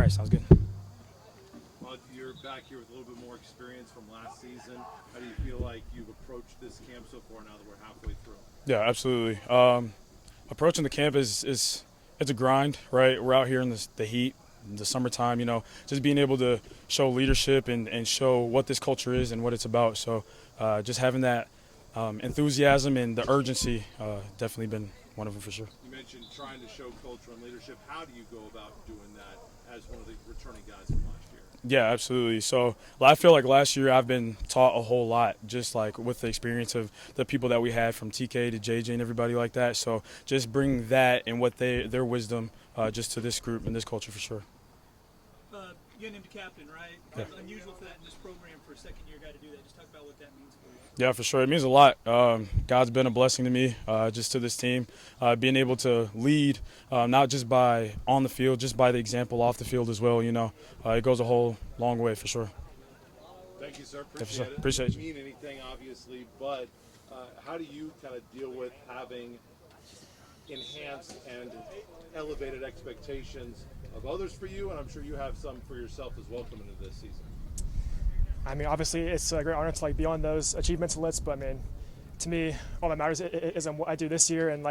right, sounds good. Well, you're back here with a little bit more experience from last season. How do you feel like you've approached this camp so far now that we're halfway through? Yeah, absolutely. Approaching the camp is it's a grind, right? We're out here in the heat, the summertime, just being able to show leadership and show what this culture is and what it's about. So just having that enthusiasm and the urgency definitely been one of them for sure. You mentioned trying to show culture and leadership. How do you go about doing that as one of the returning guys from last year? Yeah, absolutely. So I feel like last year I've been taught a whole lot, just like with the experience of the people that we had from TK to JJ and everybody like that. So just bring that and what their wisdom just to this group and this culture for sure. You got named captain, right? Yeah. Unusual for that in this program for a second-year guy to do that. Just talk about what that means for you. Yeah, for sure. It means a lot. God's been a blessing to me, just to this team. Being able to lead, not just by on the field, just by the example off the field as well, it goes a whole long way for sure. Thank you, sir. Appreciate It. Appreciate doesn't mean anything, obviously, but how do you kind of deal with having enhanced and elevated expectations of others for you, and I'm sure you have some for yourself as well coming into this season? I mean, obviously, it's a great honor to be on those achievements lists. But I mean, to me, all that matters is what I do this year and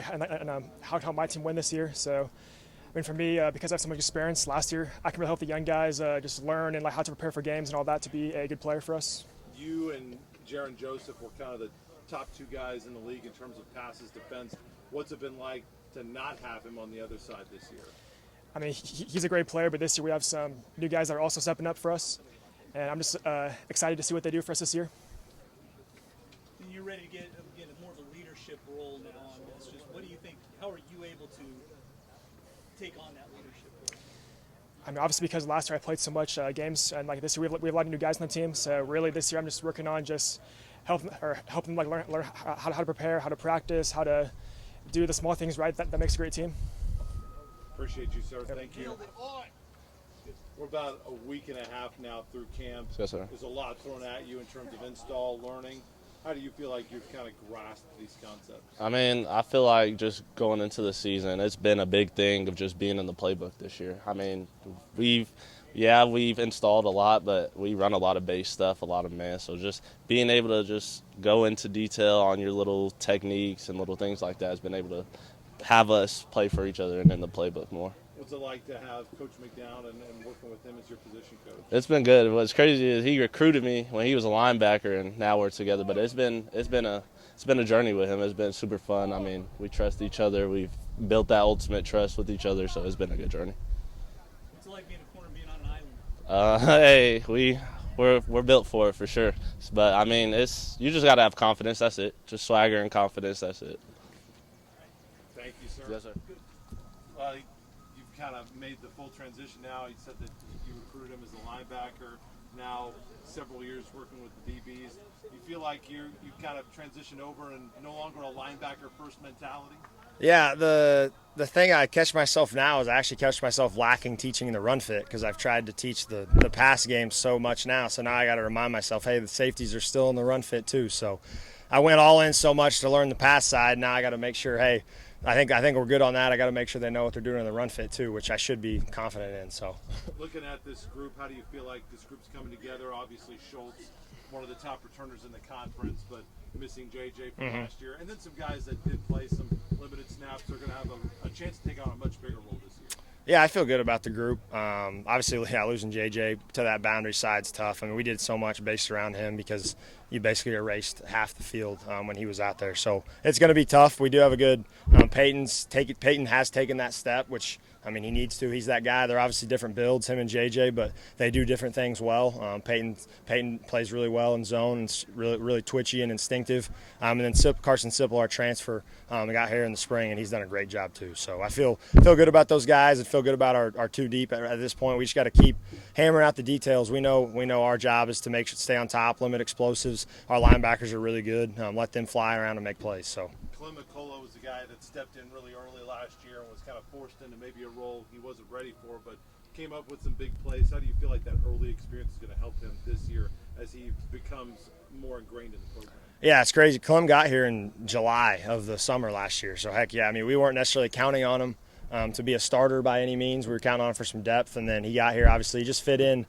how my team win this year. So, I mean, for me, because I have so much experience last year, I can really help the young guys just learn and how to prepare for games and all that to be a good player for us. You and Jaron Joseph were kind of the top two guys in the league in terms of passes, defense. What's it been like to not have him on the other side this year? I mean, he's a great player, but this year we have some new guys that are also stepping up for us. And I'm just excited to see what they do for us this year. And you're ready to get more of a leadership role now on this. Just what do you think? How are you able to take on that leadership role? I mean, obviously because last year I played so much games, and this year we have a lot of new guys on the team. So really, this year I'm just working on just helping them learn how to prepare, how to practice, how to do the small things right. That makes a great team. Appreciate you, sir. Thank you. We're about a week and a half now through camp. Yes, sir. There's a lot thrown at you in terms of install, learning. How do you feel like you've kind of grasped these concepts? I mean, I feel like just going into the season, it's been a big thing of just being in the playbook this year. I mean, we've installed a lot, but we run a lot of base stuff, a lot of man. So just being able to just go into detail on your little techniques and little things like that has been able to have us play for each other and in the playbook more. What's it like to have Coach McDown and working with him as your position coach? It's been good. What's crazy is he recruited me when he was a linebacker, and now we're together. But it's been a journey with him. It's been super fun. I mean, we trust each other. We've built that ultimate trust with each other, so it's been a good journey. What's it like being a corner, being on an island? Hey, we're built for it for sure. But I mean, you just gotta have confidence. That's it. Just swagger and confidence. That's it. Thank you, sir. Yes, sir. You've kind of made the full transition now. You said that you recruited him as a linebacker. Now, several years working with the DBs. You feel like you've kind of transitioned over and no longer a linebacker first mentality? Yeah, the thing I catch myself now is I actually catch myself lacking teaching the run fit because I've tried to teach the pass game so much now. So now I got to remind myself, hey, the safeties are still in the run fit too. So I went all in so much to learn the pass side. Now I got to make sure, hey, I think we're good on that. I got to make sure they know what they're doing in the run fit too, which I should be confident in. So, looking at this group, how do you feel like this group's coming together? Obviously, Schultze, one of the top returners in the conference, but missing JJ from last year, and then some guys that did play some limited snaps are going to have a chance to take on a much bigger role this year. Yeah, I feel good about the group. Obviously, losing JJ to that boundary side's tough. I mean, we did so much based around him because you basically erased half the field when he was out there. So it's going to be tough. We do have a good Peyton has taken that step, which, I mean, he needs to. He's that guy. They're obviously different builds, him and JJ, but they do different things well. Peyton plays really well in zone and really twitchy and instinctive. And then Carson Sipple, our transfer, got here in the spring, and he's done a great job too. So I feel good about those guys and feel good about our two deep at this point. We just got to keep hammering out the details. We know our job is to stay on top, limit explosives. Our linebackers are really good. Let them fly around and make plays. So Clem McCullough was the guy that stepped in really early last year and was kind of forced into maybe a role he wasn't ready for, but came up with some big plays. How do you feel like that early experience is going to help him this year as he becomes more ingrained in the program? Yeah, it's crazy. Clem got here in July of the summer last year, so heck yeah. I mean, we weren't necessarily counting on him to be a starter by any means. We were counting on him for some depth, and then he got here. Obviously, he just fit in.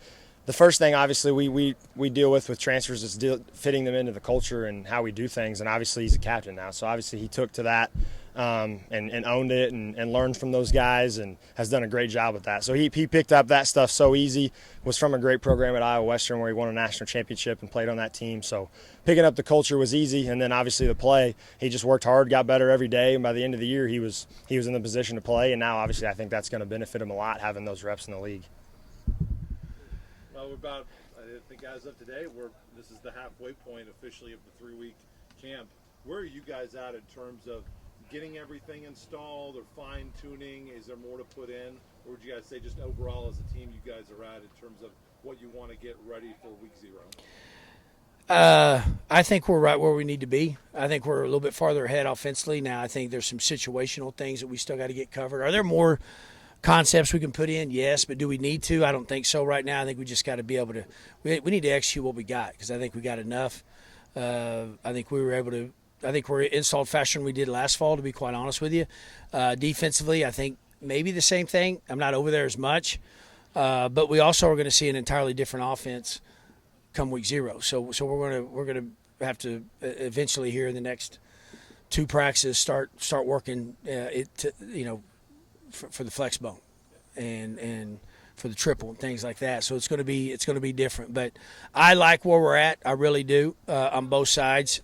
The first thing, obviously, we deal with transfers is fitting them into the culture and how we do things. And obviously, he's a captain now, so obviously he took to that and owned it and learned from those guys and has done a great job with that. So he picked up that stuff so easy. Was from a great program at Iowa Western where he won a national championship and played on that team. So picking up the culture was easy, and then obviously the play, he just worked hard, got better every day, and by the end of the year he was in the position to play. And now obviously I think that's going to benefit him a lot having those reps in the league. Well, we're about, I think as of today, this is the halfway point officially of the 3-week camp. Where are you guys at in terms of getting everything installed or fine-tuning? Is there more to put in? Or would you guys say just overall as a team you guys are at in terms of what you want to get ready for week 0? I think we're right where we need to be. I think we're a little bit farther ahead offensively. Now I think there's some situational things that we still got to get covered. Are there more concepts we can put in? Yes, but do we need to? I don't think so right now. I think we just got to be able to – we need to execute what we got because I think we got enough. I think we're installed faster than we did last fall, to be quite honest with you. Defensively, I think maybe the same thing. I'm not over there as much. But we also are going to see an entirely different offense come week 0. So we're going to have to eventually here in the next 2 practices start working for the flex bone and for the triple and things like that. So it's going to be different. But I like where we're at. I really do on both sides.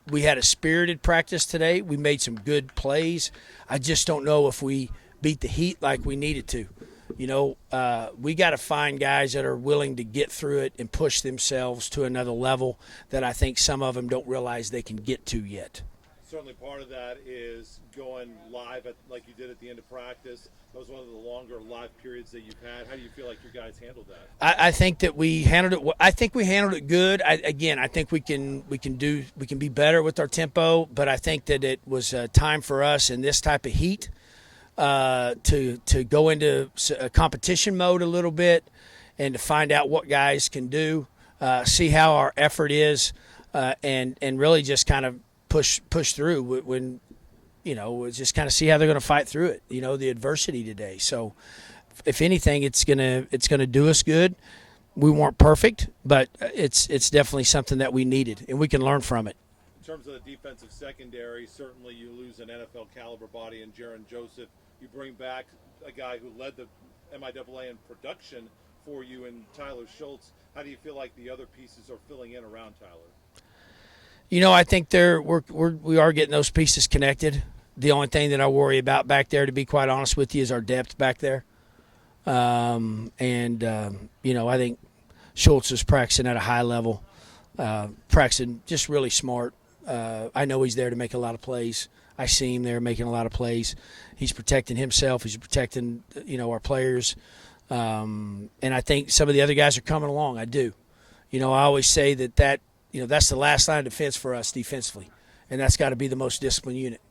We had a spirited practice today. We made some good plays. I just don't know if we beat the heat like we needed to. We got to find guys that are willing to get through it and push themselves to another level that I think some of them don't realize they can get to yet. Certainly part of that is going live like you did at the end of practice. That was one of the longer live periods that you've had. How do you feel like your guys handled that? I think that we handled it. I think we handled it good. I think we can be better with our tempo. But I think that it was time for us in this type of heat to go into a competition mode a little bit and to find out what guys can do, see how our effort is, and really just kind of push through when just kind of see how they're going to fight through it. The adversity today. So if anything, it's gonna do us good. We weren't perfect, but it's definitely something that we needed, and we can learn from it. In terms of the defensive secondary, certainly you lose an NFL caliber body in Jaron Joseph. You bring back a guy who led the MIAA in production for you in Tyler Schultze. How do you feel like the other pieces are filling in around Tyler? I think we are getting those pieces connected. The only thing that I worry about back there, to be quite honest with you, is our depth back there. I think Schultze is practicing at a high level, practicing just really smart. I know he's there to make a lot of plays. I see him there making a lot of plays. He's protecting himself. He's protecting, our players. And I think some of the other guys are coming along. I do. I always say that that's the last line of defense for us defensively, and that's got to be the most disciplined unit.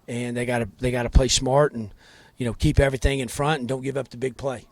And they got to play smart and keep everything in front and don't give up the big play.